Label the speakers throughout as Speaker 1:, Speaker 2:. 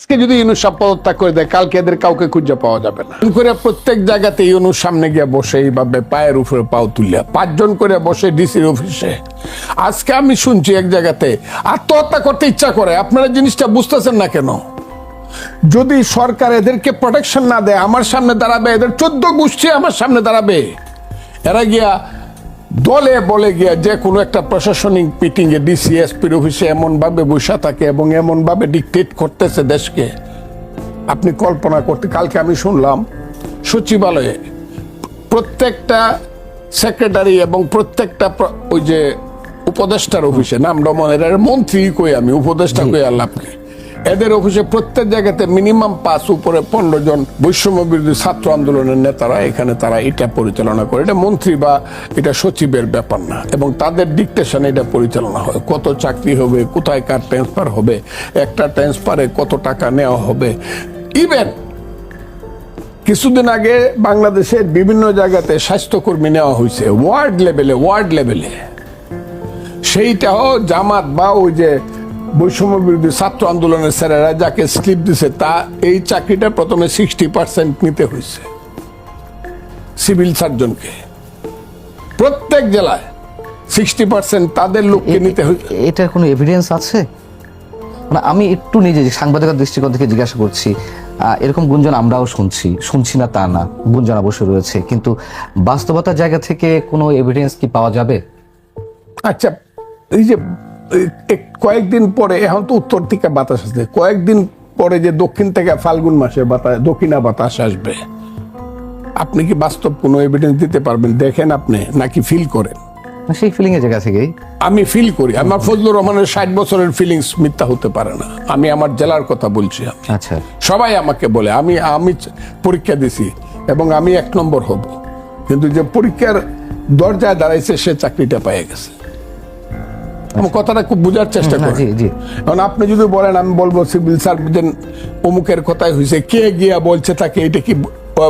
Speaker 1: আজকে যদি ইউনুস পদত্যাগ করে দেয়, কালকে এদের কাউকে খুঁজে পাওয়া যাবে না। করে প্রত্যেক জায়গাতে ইউনুস সামনে গিয়ে বসে এইভাবে পায়ের উপরে পাও তুলিয়া 5 জন করে বসে ডিসির অফিসে। আজকে আমি শুনছি এক জায়গাতে আত্মহত্যা করতে ইচ্ছা করে। আপনারা জিনিসটা বুঝতেছেন না কেন? যদি সরকার এদেরকে প্রোটেকশন না দেয়, আমার সামনে দাঁড়াবে, এদের 14 গোষ্ঠী আমার সামনে দাঁড়াবে। এরা গিয়া দলে বলে গিয়া যে কোনো একটা প্রশাসনিক মিটিং এ ডিসিএসপির অফিসে এমন ভাবে বসে থাকে এবং এমন ভাবে ডিকটেট করতেছে দেশকে, আপনি কল্পনা করতে। কালকে আমি শুনলাম সচিবালয়ে প্রত্যেকটা সেক্রেটারি এবং প্রত্যেকটা ওই যে উপদেষ্টার অফিসে, নাম মনে মন্ত্রী কই, আমি উপদেষ্টা কই আল্লাহ, এদের অফিসে প্রত্যেক জায়গাতে মিনিমাম 5 উপরে 15 জন বৈষম্য বিরোধী ছাত্র আন্দোলনের নেতারা এখানে তারা এটা পরিচালনা করে। এটা মন্ত্রী বা এটা সচিবের ব্যাপার না, এবং তাদের ডিকটেশনে এটা পরিচালনা হয়। কত চাকরি হবে, কোথায় কার ট্রান্সফার হবে, একটা ট্রান্সফারে কত টাকা নেওয়া হবে। ইভেন কিছুদিন আগে বাংলাদেশের বিভিন্ন জায়গাতে স্বাস্থ্যকর্মী নেওয়া হয়েছে ওয়ার্ড লেভেলে। সেইটাও জামাত বা ওই যে বৈষম্য বিরোধী ছাত্র আন্দোলনের স্যারেরা যাকে স্লিপ দিছে, তা এই চাকরিটা প্রথমে 60% নিতে হয়েছে সিভিল সার্জনকে। প্রত্যেক জেলায় 60% তাদের লোককে নিতে হয়েছে।
Speaker 2: এটার কোনো এভিডেন্স আছে? মানে আমি একটু নিজে সাংবাদিকতার দৃষ্টিকোণ থেকে জিজ্ঞাসা করছি। এরকম গুঞ্জন আমরাও শুনছি না তা না, গুঞ্জন অবশ্যই রয়েছে, কিন্তু বাস্তবতার জায়গা থেকে কোনো এভিডেন্স কি পাওয়া যাবে?
Speaker 1: আচ্ছা, এই যে কয়েকদিন পরে, এখন তো উত্তর থেকে বাতাস আসছে, কয়েকদিন পরে যে দক্ষিণ থেকে ফাল্গুন মাসে দক্ষিণা বাতাস আসবে, আপনি কি বাস্তব কোনো এভিডেন্স দিতে পারবেন? দেখেন আপনি নাকি ফিল করেন?
Speaker 2: সেই ফিলিং এর জায়গা থেকেই
Speaker 1: আমি ফিল করি। আমার ফজলুর রহমানের 60 বছরের ফিলিংস মিথ্যা হতে পারে না। আমি আমার জেলার কথা বলছি।
Speaker 2: আচ্ছা,
Speaker 1: সবাই আমাকে বলে আমি পরীক্ষা দিছি এবং আমি 1 নম্বর হব, কিন্তু যে পরীক্ষার দরজায় দাঁড়াইছে সে চাকরিটা পেয়ে গেছে। আমার কথাটা খুব বোঝার চেষ্টা করেন। এখন আপনি যদি বলেন, আমি বলবো সিভিল সার্জন অমুকের কথাই হয়েছে, কে গিয়া বলছে তাকে, এটা কি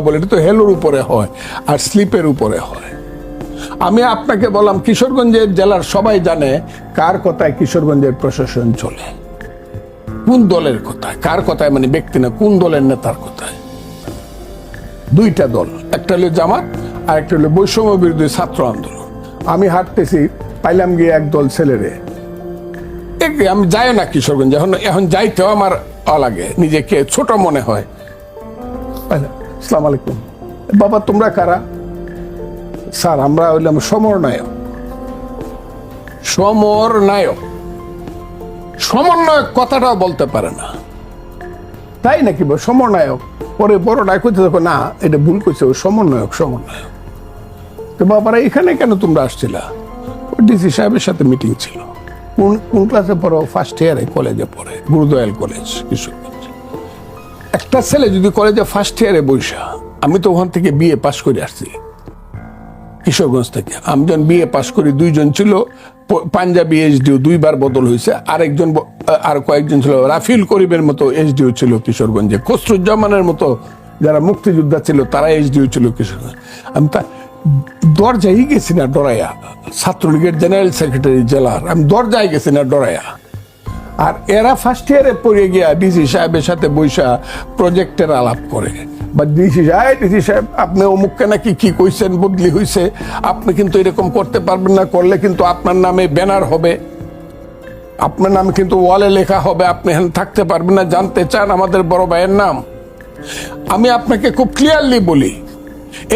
Speaker 1: বলে? এটা তো হেলোর উপরে হয় আর স্লিপের উপরে হয়। আমি আপনাকে বললাম কিশোরগঞ্জের জেলার সবাই জানে কার কথায় কিশোরগঞ্জের প্রশাসন চলে, কোন দলের কথায়, কার কথায়, মানে ব্যক্তি না, কোন দলের নেতার কথায়। 2টা দল, একটা হলো জামাত আর একটা হলো বৈষম্য বিরোধী ছাত্র আন্দোলন। আমি হাঁটতেছি, পাইলাম গিয়ে একদল ছেলেরে, আমি যাই না কিশোরগঞ্জ, এখন যাইতেও আমার লাগে, নিজেকে ছোট মনে হয়। আসসালামু আলাইকুম, বাবা তোমরা কারা? স্যার আমরা হইলাম সমন্বয়ক কথাটাও বলতে পারে না, তাই নাকি? সমন্বয়ক। পরে বড় ডাক হইতে দেখো, না এটা ভুল করছে, ও সমন্বয়ক। তো বাবারা এখানে কেন তোমরা আসছিলা? ডিসি সাহেবের সাথে মিটিং ছিল। কোন ক্লাসে পড়ো? ফার্স্ট ইয়ারে কলেজে পড়ে, গুরুদয়াল কলেজ কিশোরগঞ্জ। একটা ছেলে যদি কলেজে ফার্স্ট ইয়ারে বৈশা, আমি তো ওখান থেকে বিএ পাস করে আসছি কিশোরগঞ্জ থেকে। আমি যখন বিএ পাস করি, 2 জন ছিল পাঞ্জাবি এসডিও, 2বার বদল হয়েছে। আর কয়েকজন ছিল, রাফিল করিমের মতো এসডিও ছিল কিশোরগঞ্জে, খসরুজ্জামানের মতো যারা মুক্তিযোদ্ধা ছিল তারা এসডিও ছিল কিশোরগঞ্জ। আমি তা দরজায় গেছি না ডরাইয়া, ছাত্রলীগের জেনারেল সেক্রেটারি জেলার, আমি দরজায় গেছি না ডরাইয়া। আর এরা ফার্স্ট ইয়ারে পড়ে গিয়া ডিসি সাহেবের সাথে বৈশা প্রজেক্টের আলাপ করে, বা ডিসি সাহেব আপনি অমুককে নাকি কি কইছেন, বদলি হয়েছে, আপনি কিন্তু এরকম করতে পারবেন না, করলে কিন্তু আপনার নামে ব্যানার হবে, আপনার নামে কিন্তু ওয়ালে লেখা হবে, আপনি এখানে থাকতে পারবেন না। জানতে চান আমাদের বড় ভাইয়ের নাম? আমি আপনাকে খুব ক্লিয়ারলি বলি,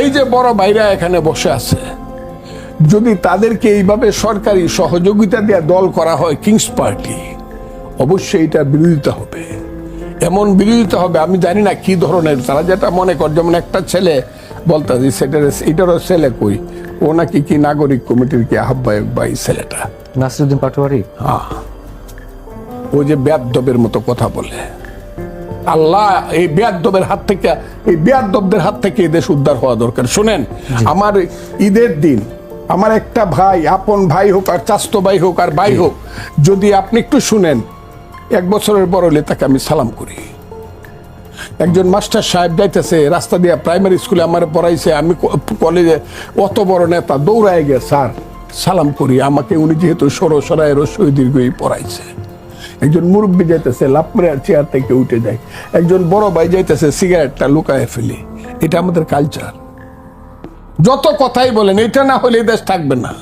Speaker 1: এই যে বড় ভাইরা এখানে বসে আছে, যদি তাদেরকে এইভাবে সরকারি সহযোগিতা দিয়ে দল করা হয় কিংস পার্টি, অবশ্যই এটা বিরোধিতা হবে। এমন বিরোধিতা হবে, আমি জানি না কি ধরনের। তারা যেটা মনে কর, যেমন একটা ছেলে বলতে, এটারও ছেলে কই, ও নাকি কি নাগরিক কমিটির কি আহ্বায়ক বা এই ছেলেটা
Speaker 2: নাসিরউদ্দিন পাটোয়ারি।
Speaker 1: হ্যাঁ, ও যে বেয়াদবের মতো কথা বলে। আল্লাহ এই বেয়াদবের হাত থেকে, এই বেয়াদবদের হাত থেকে এই দেশ উদ্ধার হওয়া দরকার। শোনেন, আমার ঈদের দিন আমার একটা ভাই, আপন ভাই হোক আর চাস্তো ভাই হোক আর ভাই হোক, যদি আপনি একটু শুনেন, 1 বছরের বড় হলে তাকে আমি সালাম করি। একজন মাস্টার সাহেব যাইতেছে রাস্তা দিয়ে, প্রাইমারি স্কুলে আমার পড়াইছে, আমি কলেজে, অত বড় নেতা দৌড়ায় গিয়ে স্যার সালাম করি। আমাকে উনি যেহেতু সরায়ের শহীদ দীর্ঘই পড়াইছে, একজন মুরব্বী যাইতেছে লাভ মেরে চেয়ার থেকে উঠে যায়, একজন বড় ভাই যাইতেছে সিগারেটটা লুকায় ফেলে। এটা আমাদের কালচার। যত কথাই বলেন, এটা না হলে এই দেশ থাকবে না।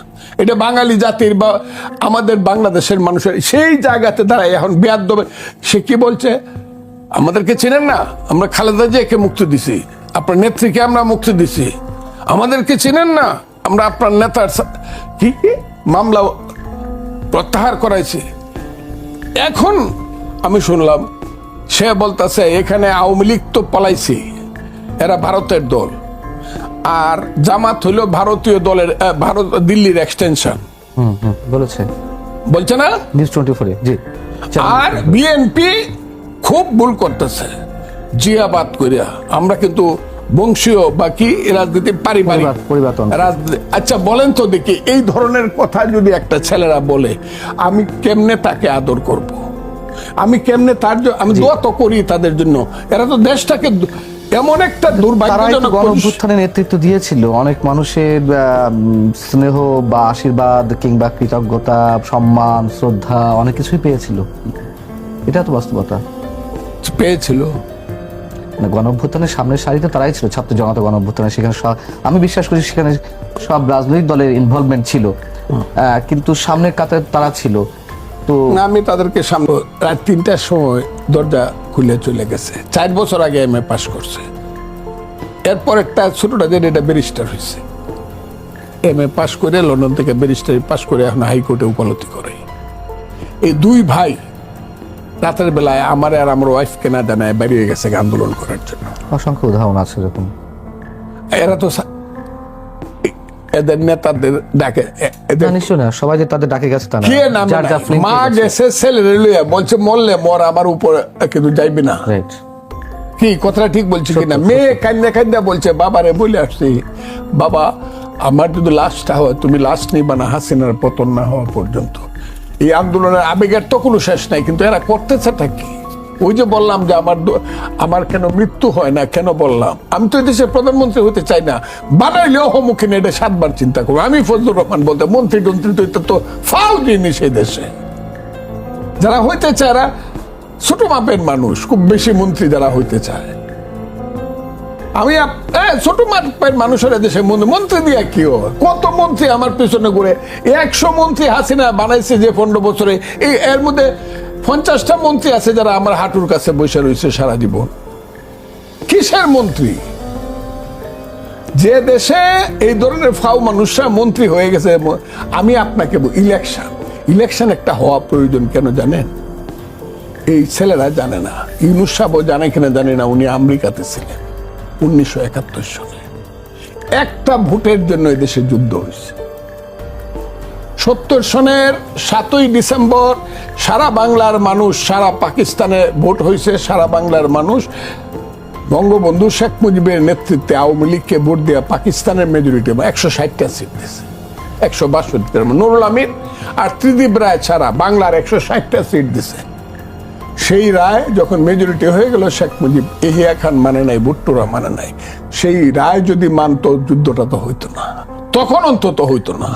Speaker 1: এটা বাঙালি জাতির বা আমাদের বাংলাদেশের মানুষের সেই জায়গাতে দাঁড়ায় এখন বেয়াদব। সে কি বলছে, আমাদেরকে চেনেন না, আমরা খালেদা জিয়াকে মুক্তি দিছি, আপনার নেত্রীকে আমরা মুক্তি দিছি, আমাদেরকে চেনেন না, আমরা আপনার নেতার কি মামলা প্রত্যাহার করাইছি। এখন আমি শুনলাম সে বলতেছে এখানে আওয়ামী লীগ তো পালাইছি, এরা ভারতের দল, আর জামাত হইল ভারতীয় দলের ভারত দিল্লির এক্সটেনশন বলছে না
Speaker 2: নিউজ 24 জি।
Speaker 1: আর বিএনপি খুব ভুল করতেছে জিয়াবাদ করিয়া। আমরা কিন্তু বংশীয় বাকি রাজনীতি পারিবারিক রাজনীতি। আচ্ছা বলেন তো দেখি, এই ধরনের কথা যদি একটা ছেলেরা বলে, আমি কেমনে তাকে আদর করব? আমি কেমনে আমি দোয়া তো করি তাদের জন্য। এরা তো দেশটাকে এমন একটা দুর্ভাগ্যজনক
Speaker 2: গণঅভ্যুত্থানের নেতৃত্ব দিয়েছিল, অনেক মানুষের স্নেহ বা আশীর্বাদ কিংবা কৃতজ্ঞতা, সম্মান, শ্রদ্ধা অনেক কিছুই পেয়েছিল। এটা তো বাস্তবতা
Speaker 1: পেয়েছিল।
Speaker 2: গণঅভ্যুত্থানের সামনের সারিতে তারাই ছিল, ছাত্র জনতা গণঅভ্যুত্থানে। সেখানে আমি বিশ্বাস করি সেখানে সব রাজনৈতিক দলের ইনভলভমেন্ট ছিল, কিন্তু সামনের কাতারে তারা ছিল। তো
Speaker 1: আমি তাদেরকে সামনে রাত 3টার সময় দরজা খুলে চলে গেছে। 4 বছর আগে এমএ পাস করছে। এরপর একটা ছোটটা যে এটা ব্যারিস্টার হয়েছে, এমএ পাস করে লন্ডন থেকে ব্যারিস্টারি পাস করে এখন হাইকোর্টে উপলব্ধি করে। এই দুই ভাই রাতের বেলায় আমার আর আমার ওয়াইফকে না জানায় বেরিয়ে গেছে আন্দোলন করার জন্য।
Speaker 2: অসংখ্য উদাহরণ আছে এরকম।
Speaker 1: এরা তো এদের নেতাদের ডাকে,
Speaker 2: নিশ্চয় না সবাই যে তাদের ডাকে গেছে তা না।
Speaker 1: মা গেছে ছেলে বলছে মরলে মর, আমার উপর কিন্তু যাইবি না। কি কথাটা ঠিক বলছি কিনা? মেয়ে কান্দা কান্দা বলছে বাবারে বলে আসছি, বাবা আমার যদি লাশটা হয় তুমি লাশ নিবা না হাসিনার পতন না হওয়া পর্যন্ত। এই আন্দোলনের আবেগের তো কোনো শেষ নাই, কিন্তু এরা করতেছেটা কি? ওই যে বললাম যে আমার কেন মৃত্যু হয় না, কেন বললাম আমি তো দেশের প্রধানমন্ত্রী হতে চাই না, বানাইলেও সম্মুখীন এটা 7 বার চিন্তা করবো। আমি ফজলুর রহমান বলতে মন্ত্রী টন্ত্রী তো ফাউ জিনিস এই দেশে। যারা হইতে চায় এরা ছোট মাপের মানুষ, খুব বেশি মন্ত্রী যারা হইতে চায়। আমি ছোট মাপের মানুষের দেশে মন্ত্রী দিয়ে কি হয়? কত মন্ত্রী আমার পিছনে ঘুরে, 100 মন্ত্রী হাসিনা বানাইছে যে 15 বছরে, এর মধ্যে 50টা মন্ত্রী আছে যারা আমার হাঁটুর কাছে বসে রয়েছে সারা জীবন। কিসের মন্ত্রী? যে দেশে এই ধরনের ফাউ মানুষরা মন্ত্রী হয়ে গেছে। আমি আপনাকে ইলেকশন একটা হওয়া প্রয়োজন কেন জানেন? এই ছেলেরা জানে না, ইউনূস সাহেবও জানে কিনা জানে না, উনি আমেরিকাতে ছিলেন 1971 সালে। একটা ভোটের জন্য এই দেশে যুদ্ধ হয়েছে। 70 সনের 7ই ডিসেম্বর সারা বাংলার মানুষ, সারা পাকিস্তানে ভোট হয়েছে, সারা বাংলার মানুষ বঙ্গবন্ধু শেখ মুজিবের নেতৃত্বে আওয়ামী লীগকে ভোট দেওয়া পাকিস্তানের মেজরিটি 160টা সিট দিয়েছে। 162 নুরুল আমিন আর ত্রিদীপ রায় ছাড়া বাংলার 160টা সিট দিছে। সেই রায় যখন মেজরিটি হয়ে গেল, শেখ মুজিব এহিয়া খান মানে নাই, ভুট্টোরা মানে নাই। সেই রায় যদি মানত যুদ্ধটা তো হইতো না, তখন অন্তত হইতো না।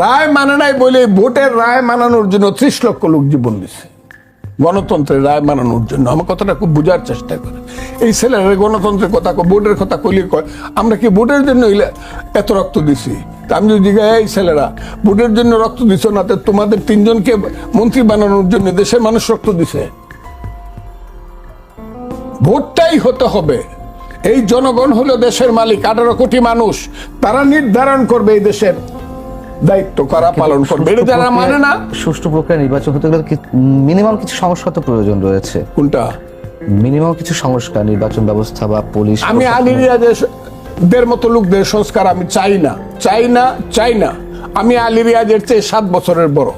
Speaker 1: রায় মানে নাই বলে ভোটের রায় মানানোর জন্য 30 লক্ষ লোক জীবন দিছে, গণতন্ত্রের রায় মানানোর জন্য। আমার কথাটা খুব বোঝার চেষ্টা করে। এই ছেলেরা গণতন্ত্রের কথা, ভোটের কথা কইলে কয় আমরা কি ভোটের জন্য এত রক্ত দিছি? আমি যদি জিজ্ঞাসা, এই ছেলেরা ভোটের জন্য রক্ত দিছ না, তোমাদের 3 জনকে মন্ত্রী বানানোর জন্য দেশের মানুষ রক্ত দিছে। ভোটটাই হতে হবে। এই জনগণ হলো দেশের মালিক, 18 কোটি মানুষ, তারা নির্ধারণ করবে এই দেশের দায়িত্ব কারা পালন করবে। এটা যারা মানে না,
Speaker 2: সুষ্ঠু প্রক্রিয়া নির্বাচন হতে গেলে মিনিমাম কিছু সংস্কার তো প্রয়োজন রয়েছে।
Speaker 1: কোনটা?
Speaker 2: মিনিমাম কিছু সংস্কার, নির্বাচন ব্যবস্থা বা পুলিশ।
Speaker 1: আমি আলী রিয়াজের মতো লোকদের সংস্কার আমি চাই না। আমি আলী রিয়াজের চেয়ে 7 বছরের বড়।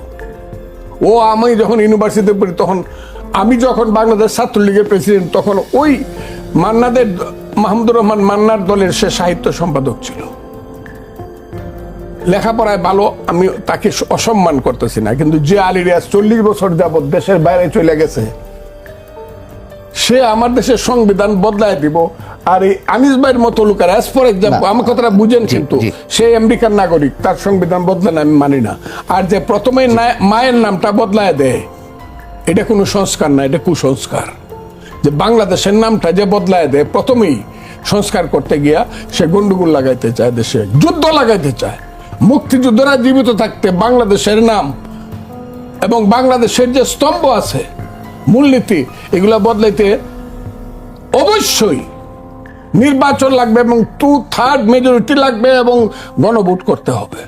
Speaker 1: আমি যখন ইউনিভার্সিটিতে পড়ি, তখন আমি যখন বাংলাদেশ ছাত্রলীগের প্রেসিডেন্ট, তখন ওই মাহমুদুর রহমান মান্নার দলের সে সাহিত্য সম্পাদক ছিল। লেখাপড়ায় ভালো, আমি তাকে অসম্মান করতেছি না, কিন্তু যে আলী রিয়াজ 40 বছর যাবৎ দেশের বাইরে চলে গেছে, সে আমার দেশের সংবিধান বদলায় দিব। আর এই আনিস ভাইয়ের মতো লোকের, অ্যাজ ফর এক্সাম্পল, আমার কথাটা বুঝেন, কিন্তু সে আমেরিকার নাগরিক, তার সংবিধান বদলান আমি মানি না। আর যে প্রথমে মায়ের নামটা বদলায় দেয়, এটা কোনো সংস্কার না, এটা কুসংস্কার। যে বাংলাদেশের নামটা যে বদলায় দেয়, প্রথমেই সংস্কার করতে গিয়া সে গন্ডগোল লাগাইতে চায়, দেশে যুদ্ধ লাগাইতে চায়। মুক্তিযোদ্ধারা জীবিত থাকতে বাংলাদেশের নাম এবং বাংলাদেশের যে স্তম্ভ আছে, মূলনীতি, এগুলা বদলাইতে অবশ্যই নির্বাচন লাগবে এবং 2/3 মেজরিটি লাগবে এবং গণভোট করতে হবে।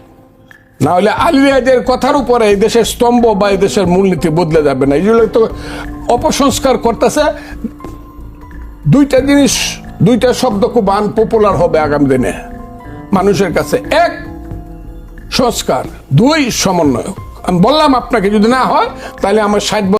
Speaker 1: না হলে আলী রিয়াজের কথার উপরে এই দেশের স্তম্ভ বা এই দেশের মূলনীতি বদলে যাবে না। এইগুলো তো অপসংস্কার করতেছে। দুইটা জিনিস, দুইটা শব্দ খুব আনপপুলার হবে আগামী দিনে মানুষের কাছে। এক, সংস্কার; দুই, সমন্বয়ক। আমি বললাম আপনাকে যদি না হয় তাহলে আমার 60